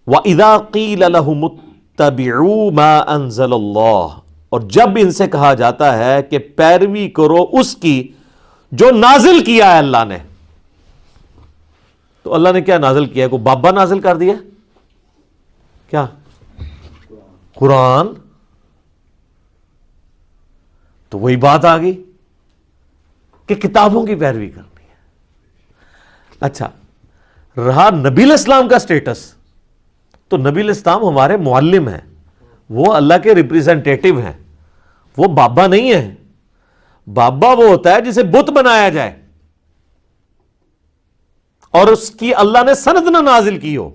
وَإِذَا قِيلَ لَهُمُ اتَّبِعُوا مَا أَنزَلَ اللَّهُ، اور جب ان سے کہا جاتا ہے کہ پیروی کرو اس کی جو نازل کیا ہے اللہ نے، تو اللہ نے کیا نازل کیا ہے؟ کوئی بابا نازل کر دیا کیا؟ قرآن. تو وہی بات آ گئی کہ کتابوں کی پیروی کرنی ہے. اچھا، رہا نبی علیہ السلام کا سٹیٹس، تو نبی علیہ السلام ہمارے معلم ہیں، وہ اللہ کے ریپریزنٹیٹو ہیں، وہ بابا نہیں ہیں. بابا وہ ہوتا ہے جسے بت بنایا جائے اور اس کی اللہ نے سند نہ نازل کی ہو.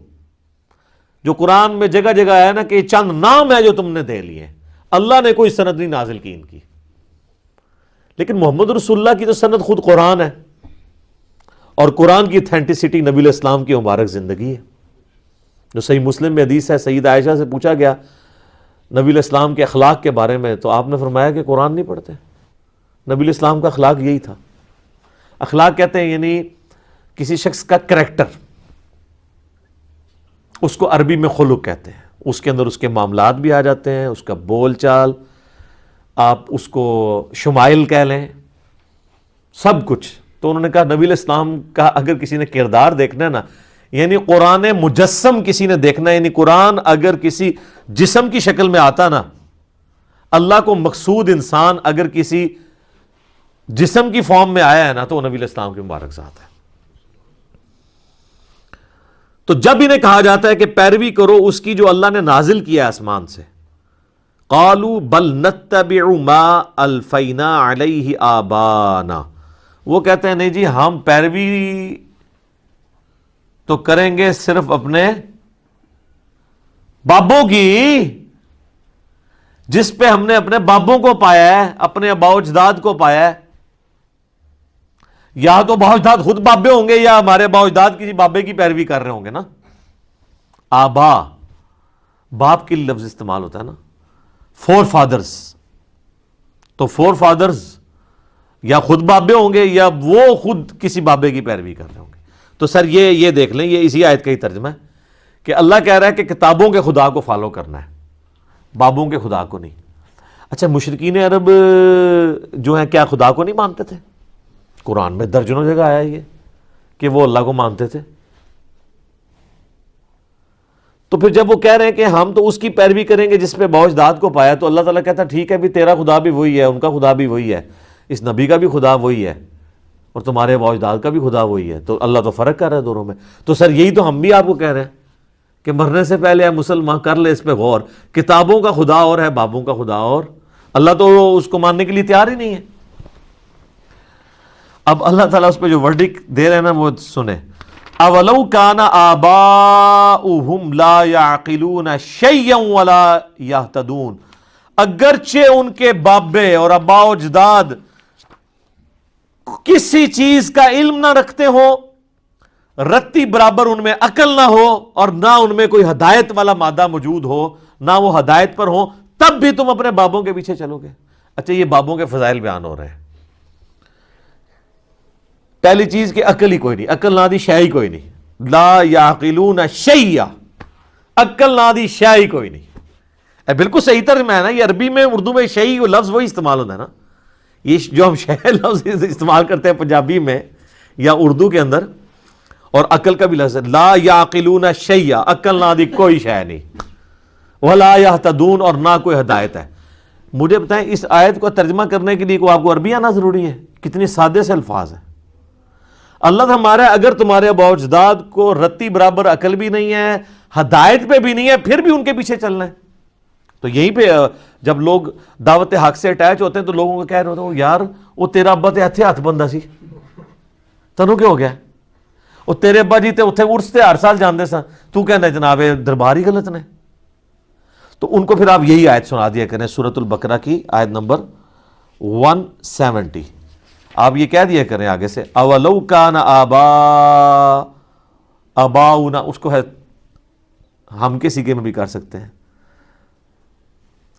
جو قرآن میں جگہ جگہ ہے نا کہ چند نام ہے جو تم نے دے لیے، اللہ نے کوئی سند نہیں نازل کی ان کی. لیکن محمد رسول اللہ کی تو سند خود قرآن ہے، اور قرآن کی اتھینٹسٹی نبی علیہ السلام کی مبارک زندگی ہے. جو صحیح مسلم میں حدیث ہے، سید عائشہ سے پوچھا گیا نبی علیہ السلام کے اخلاق کے بارے میں، تو آپ نے فرمایا کہ قرآن نہیں پڑھتے. نبی علیہ السلام کا اخلاق یہی تھا. اخلاق کہتے ہیں یعنی کسی شخص کا کریکٹر، اس کو عربی میں خلق کہتے ہیں. اس کے اندر اس کے معاملات بھی آ جاتے ہیں، اس کا بول چال، آپ اس کو شمائل کہہ لیں، سب کچھ. تو انہوں نے کہا نبی علیہ السلام کا اگر کسی نے کردار دیکھنا ہے نا، یعنی قرآن مجسم کسی نے دیکھنا ہے، یعنی قرآن اگر کسی جسم کی شکل میں آتا نا، اللہ کو مقصود انسان اگر کسی جسم کی فارم میں آیا ہے نا، تو وہ نبی علیہ السلام کی مبارک ذات ہے. تو جب انہیں کہا جاتا ہے کہ پیروی کرو اس کی جو اللہ نے نازل کیا ہے آسمان سے، قالوا بل نتبع ما الفینا علیہ آبانا، وہ کہتے ہیں نہیں جی ہم پیروی تو کریں گے صرف اپنے بابوں کی، جس پہ ہم نے اپنے بابوں کو پایا ہے، اپنے آباء و اجداد کو پایا ہے. یا تو آباء و اجداد خود بابے ہوں گے، یا ہمارے آباء و اجداد کسی بابے کی پیروی کر رہے ہوں گے نا. آبا باپ کے لیے لفظ استعمال ہوتا ہے نا، فور فادرز. تو فور فادرز یا خود بابے ہوں گے یا وہ خود کسی بابے کی پیروی کر رہے ہوں گے. تو سر یہ دیکھ لیں، یہ اسی آیت کا ہی ترجمہ ہے کہ اللہ کہہ رہا ہے کہ کتابوں کے خدا کو فالو کرنا ہے، بابوں کے خدا کو نہیں. اچھا، مشرکین عرب جو ہیں کیا خدا کو نہیں مانتے تھے؟ قرآن میں درجنوں جگہ آیا یہ کہ وہ اللہ کو مانتے تھے. تو پھر جب وہ کہہ رہے ہیں کہ ہم تو اس کی پیروی کریں گے جس پہ آباء و اجداد کو پایا، تو اللہ تعالیٰ کہتا ہے ٹھیک ہے بھی تیرا خدا بھی وہی ہے، ان کا خدا بھی وہی ہے، اس نبی کا بھی خدا وہی ہے، اور تمہارے آباء و اجداد کا بھی خدا وہی ہے. تو اللہ تو فرق کر رہا ہے دونوں میں. تو سر یہی تو ہم بھی آپ کو کہہ رہے ہیں کہ مرنے سے پہلے ہے مسلمان کر لے اس پہ غور، کتابوں کا خدا اور ہے بابوں کا خدا اور. اللہ تو اس کو ماننے کے لیے تیار ہی نہیں ہے. اب اللہ تعالیٰ اس پہ جو ورڈک دے رہے ہیں نا وہ سنیں. اولو کان آباؤہم لا یعقلون شیئا ولا یہتدون، اگرچہ ان کے بابے اور آباء و اجداد کسی چیز کا علم نہ رکھتے ہو، رتی برابر ان میں عقل نہ ہو، اور نہ ان میں کوئی ہدایت والا مادہ موجود ہو، نہ وہ ہدایت پر ہو، تب بھی تم اپنے بابوں کے پیچھے چلو گے. اچھا، یہ بابوں کے فضائل بیان ہو رہے ہیں. پہلی چیز کہ عقل ہی کوئی نہیں، عقل نہ دی شے ہی کوئی نہیں. لا یعقلون شیئا، عقل نہ دی شے ہی کوئی نہیں. بالکل صحیح ترجمہ ہے نا یہ. عربی میں اردو میں شیئی لفظ وہی استعمال ہوتا ہے نا. یہ جو ہم شے لفظ استعمال کرتے ہیں پنجابی میں یا اردو کے اندر، اور عقل کا بھی لفظ ہے لا یعقلون شیئا، عقل نہ دی کوئی شے نہیں، ولا یہتدون، اور نہ کوئی ہدایت ہے. مجھے بتائیں اس آیت کو ترجمہ کرنے کے لیے کو آپ کو عربی آنا ضروری ہے؟ کتنی سادے سے الفاظ ہیں. اللہ ہمارا اگر تمہارے آباء و اجداد کو رتی برابر عقل بھی نہیں ہے، ہدایت پہ بھی نہیں ہے، پھر بھی ان کے پیچھے چلنا ہے. تو یہیں پہ جب لوگ دعوت حق سے اٹیچ ہوتے ہیں تو لوگوں کو کہہ رہے ہوتے ہیں یار وہ تیرا ابا تے اتھے ہاتھ بندہ سی، تنوں کیا ہو گیا؟ وہ تیرے ابا جی تے اتھے عرس تے ہر سال جاندے سن، تو کہنا جناب دربار ہی غلط نے. تو ان کو پھر آپ یہی آیت سنا دیا کریں، سورۃ البقرہ کی آیت نمبر 170. آپ یہ کہہ دیا کریں آگے سے اولو کان آباؤنا، اس کو ہے ہم کے سیگے میں بھی کر سکتے ہیں.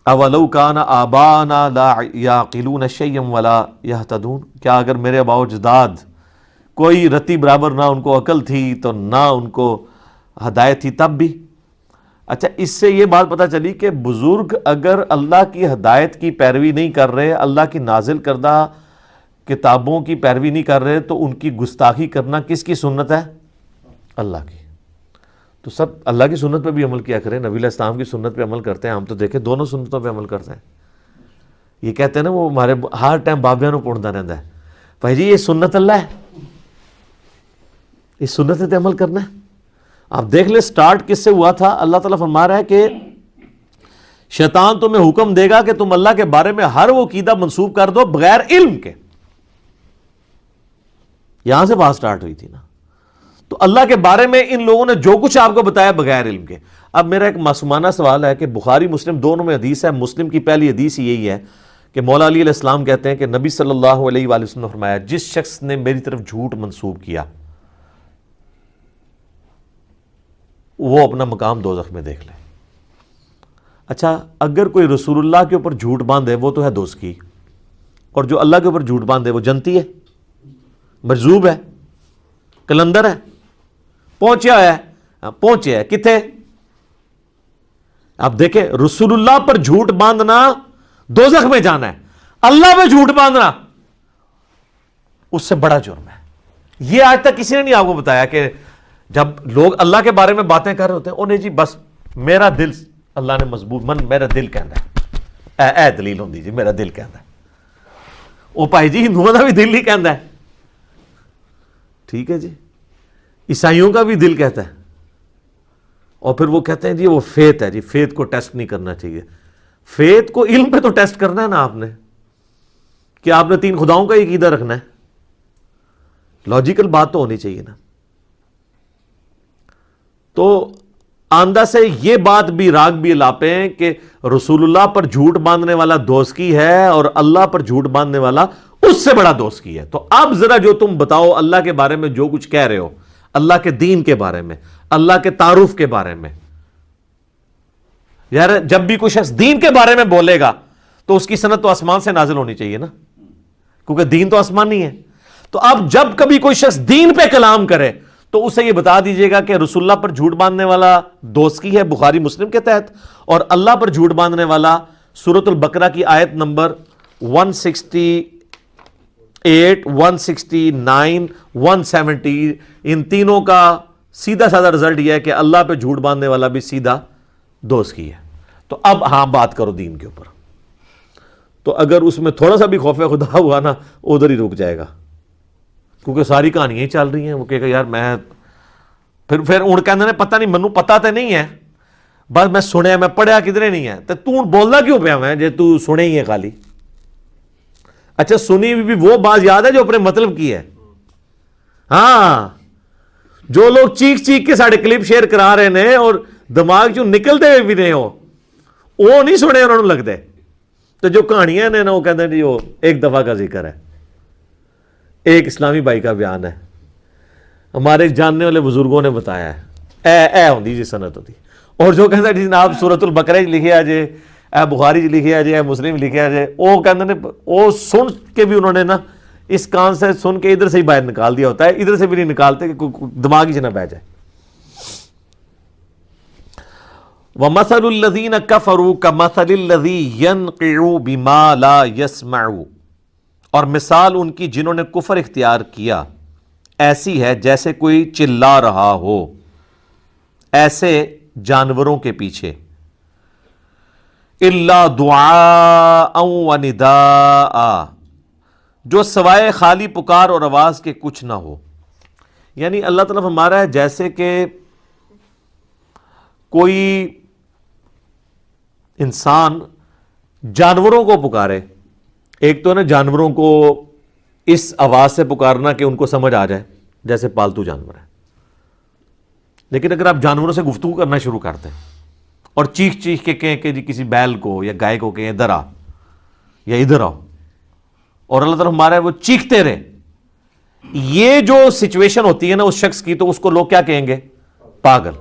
اولو کان آباؤنا لا یعقلون شیئا ولا یہتدون، کیا اگر میرے آباء و اجداد کوئی رتی برابر نہ ان کو عقل تھی تو نہ ان کو ہدایت تھی، تب بھی اچھا، اس سے یہ بات پتہ چلی کہ بزرگ اگر اللہ کی ہدایت کی پیروی نہیں کر رہے، اللہ کی نازل کردہ کتابوں کی پیروی نہیں کر رہے، تو ان کی گستاخی کرنا کس کی سنت ہے؟ اللہ کی۔ تو سب اللہ کی سنت پہ بھی عمل کیا کریں، نبی علیہ السلام کی سنت پہ عمل کرتے ہیں، ہم تو دیکھیں دونوں سنتوں پہ عمل کرتے ہیں۔ یہ کہتے ہیں نا وہ ہمارے ہر ٹائم بابیاں نو پڑھتا رہتا ہے، بھائی جی یہ سنت اللہ ہے، اس سنت پہ عمل کرنا ہے۔ آپ دیکھ لیں سٹارٹ کس سے ہوا تھا۔ اللہ تعالیٰ فرما رہا ہے کہ شیطان تمہیں حکم دے گا کہ تم اللہ کے بارے میں ہر وہ عقیدہ منسوب کر دو بغیر علم کے، یہاں سے بات سٹارٹ ہوئی تھی نا۔ تو اللہ کے بارے میں ان لوگوں نے جو کچھ آپ کو بتایا بغیر علم کے۔ اب میرا ایک معصومانہ سوال ہے کہ بخاری مسلم دونوں میں حدیث ہے، مسلم کی پہلی حدیث یہی ہے کہ مولا علی علیہ السلام کہتے ہیں کہ نبی صلی اللہ علیہ وآلہ وسلم نے فرمایا جس شخص نے میری طرف جھوٹ منسوب کیا وہ اپنا مقام دوزخ میں دیکھ لے۔ اچھا، اگر کوئی رسول اللہ کے اوپر جھوٹ باندھے وہ تو ہے دوزخی، اور جو اللہ کے اوپر جھوٹ باندھے وہ جنتی ہے، مجذوب ہے، کلندر ہے، پہنچیا ہے کتنے؟ آپ دیکھیں رسول اللہ پر جھوٹ باندھنا دوزخ میں جانا ہے، اللہ پہ جھوٹ باندھنا اس سے بڑا جرم ہے۔ یہ آج تک کسی نے نہیں آپ کو بتایا کہ جب لوگ اللہ کے بارے میں باتیں کر رہے ہوتے ہیں انہیں جی بس میرا دل اللہ نے مضبوط میرا دل کہندا ہے، اے دلیل ہوندی جی میرا دل کہندا ہے، وہ بھائی جی ہندوؤں کا بھی دل ہی کہندا ہے، ٹھیک ہے جی، عیسائیوں کا بھی دل کہتا ہے، اور پھر وہ کہتے ہیں جی وہ فیت ہے، جی فیت کو ٹیسٹ نہیں کرنا چاہیے۔ فیت کو علم پہ تو ٹیسٹ کرنا ہے نا آپ نے، کہ آپ نے 3 خداؤں کا عقیدہ رکھنا ہے، لاجیکل بات تو ہونی چاہیے نا۔ تو آندہ سے یہ بات بھی راگ بھی لاپیں کہ رسول اللہ پر جھوٹ باندھنے والا دوزخی ہے اور اللہ پر جھوٹ باندھنے والا اس سے بڑا دوزخی ہے۔ تو اب ذرا جو تم بتاؤ اللہ کے بارے میں جو کچھ کہہ رہے ہو، اللہ کے دین کے بارے میں، اللہ کے تعارف کے بارے میں، یار جب بھی کوئی شخص دین کے بارے میں بولے گا تو اس کی سند تو آسمان سے نازل ہونی چاہیے نا، کیونکہ دین تو آسمانی ہے۔ تو اب جب کبھی کوئی شخص دین پہ کلام کرے تو اسے یہ بتا دیجئے گا کہ رسول اللہ پر جھوٹ باندھنے والا دوزخی ہے بخاری مسلم کے تحت، اور اللہ پر جھوٹ باندھنے والا سورۃ البقرہ کی آیت نمبر 168 169 170 ان تینوں کا سیدھا سادہ رزلٹ یہ ہے کہ اللہ پہ جھوٹ باندھنے والا بھی سیدھا دوزخی ہے۔ تو اب ہاں بات کرو دین کے اوپر، تو اگر اس میں تھوڑا سا بھی خوف خدا ہوا نا ادھر ہی رک جائے گا، کیونکہ ساری کہانیاں ہی چل رہی ہیں۔ وہ کہے گا یار میں پھر اُن کہندے نے پتہ نہیں منو پتہ تے نہیں ہے، بس میں سنیا میں پڑھیا کدھرے نہیں ہے، تو بولنا کیوں پیا میں جے تو سنے ہی ہے خالی۔ اچھا سنی بھی وہ بات یاد ہے جو اپنے مطلب کی ہے؟ ہاں، جو لوگ چیخ چیخ کے ساڑھے کلپ شیئر کرا رہے ہیں اور دماغ جو نکلتے ہوئے بھی نہیں ہو وہ نہیں سنے انہوں نے لگتے، تو جو کہانیاں نے نا وہ کہتے ہیں جی وہ ایک دفعہ کا ذکر ہے۔ ایک اسلامی بھائی کا بیان ہے، ہمارے جاننے والے بزرگوں نے بتایا ہے، اے ہوندی جی سنت ہوتی، اور جو کہتا ہے جی جناب سورۃ البقرہ لکھے آ جے، اے بخاری جی لکھے آ جے، اے مسلم لکھے آ جے، وہ کہتے ہیں وہ سن کے بھی انہوں نے نا اس کان سے سن کے ادھر سے ہی باہر نکال دیا ہوتا ہے، ادھر سے بھی نہیں نکالتے کہ دماغ ہی سے نہ بہ جائے۔ وَمَثَلُ الَّذِينَ كَفَرُوا كَمَثَلِ الَّذِي يَنْقِعُ بِمَا لَا يَسْمَعُ، اور مثال ان کی جنہوں نے کفر اختیار کیا ایسی ہے جیسے کوئی چلا رہا ہو ایسے جانوروں کے پیچھے، إِلَّا دُعَاءً وَنِدَاءً، جو سوائے خالی پکار اور آواز کے کچھ نہ ہو۔ یعنی اللہ تعالیٰ ہمارا ہے جیسے کہ کوئی انسان جانوروں کو پکارے، ایک تو ہے نا جانوروں کو اس آواز سے پکارنا کہ ان کو سمجھ آ جائے جیسے پالتو جانور ہے، لیکن اگر آپ جانوروں سے گفتگو کرنا شروع کرتے ہیں اور چیخ چیخ کے کہیں کہ جی کسی بیل کو یا گائے کو کہیں ادھر آ یا ادھر آؤ، اور اللہ تعالیٰ ہمارا ہے وہ چیختے رہے، یہ جو سچویشن ہوتی ہے نا اس شخص کی، تو اس کو لوگ کیا کہیں گے؟ پاگل۔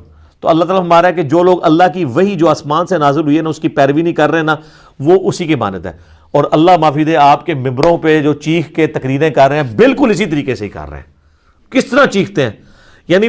تو اللہ تعالیٰ ہمارا ہے کہ جو لوگ اللہ کی وحی جو آسمان سے نازل ہوئی ہے نا اس کی پیروی نہیں کر رہے نا وہ اسی کے مانند ہے، اور اللہ معافی دے آپ کے ممبروں پہ جو چیخ کے تقریریں کر رہے ہیں بالکل اسی طریقے سے ہی کر رہے ہیں۔ کس طرح چیختے ہیں؟ یعنی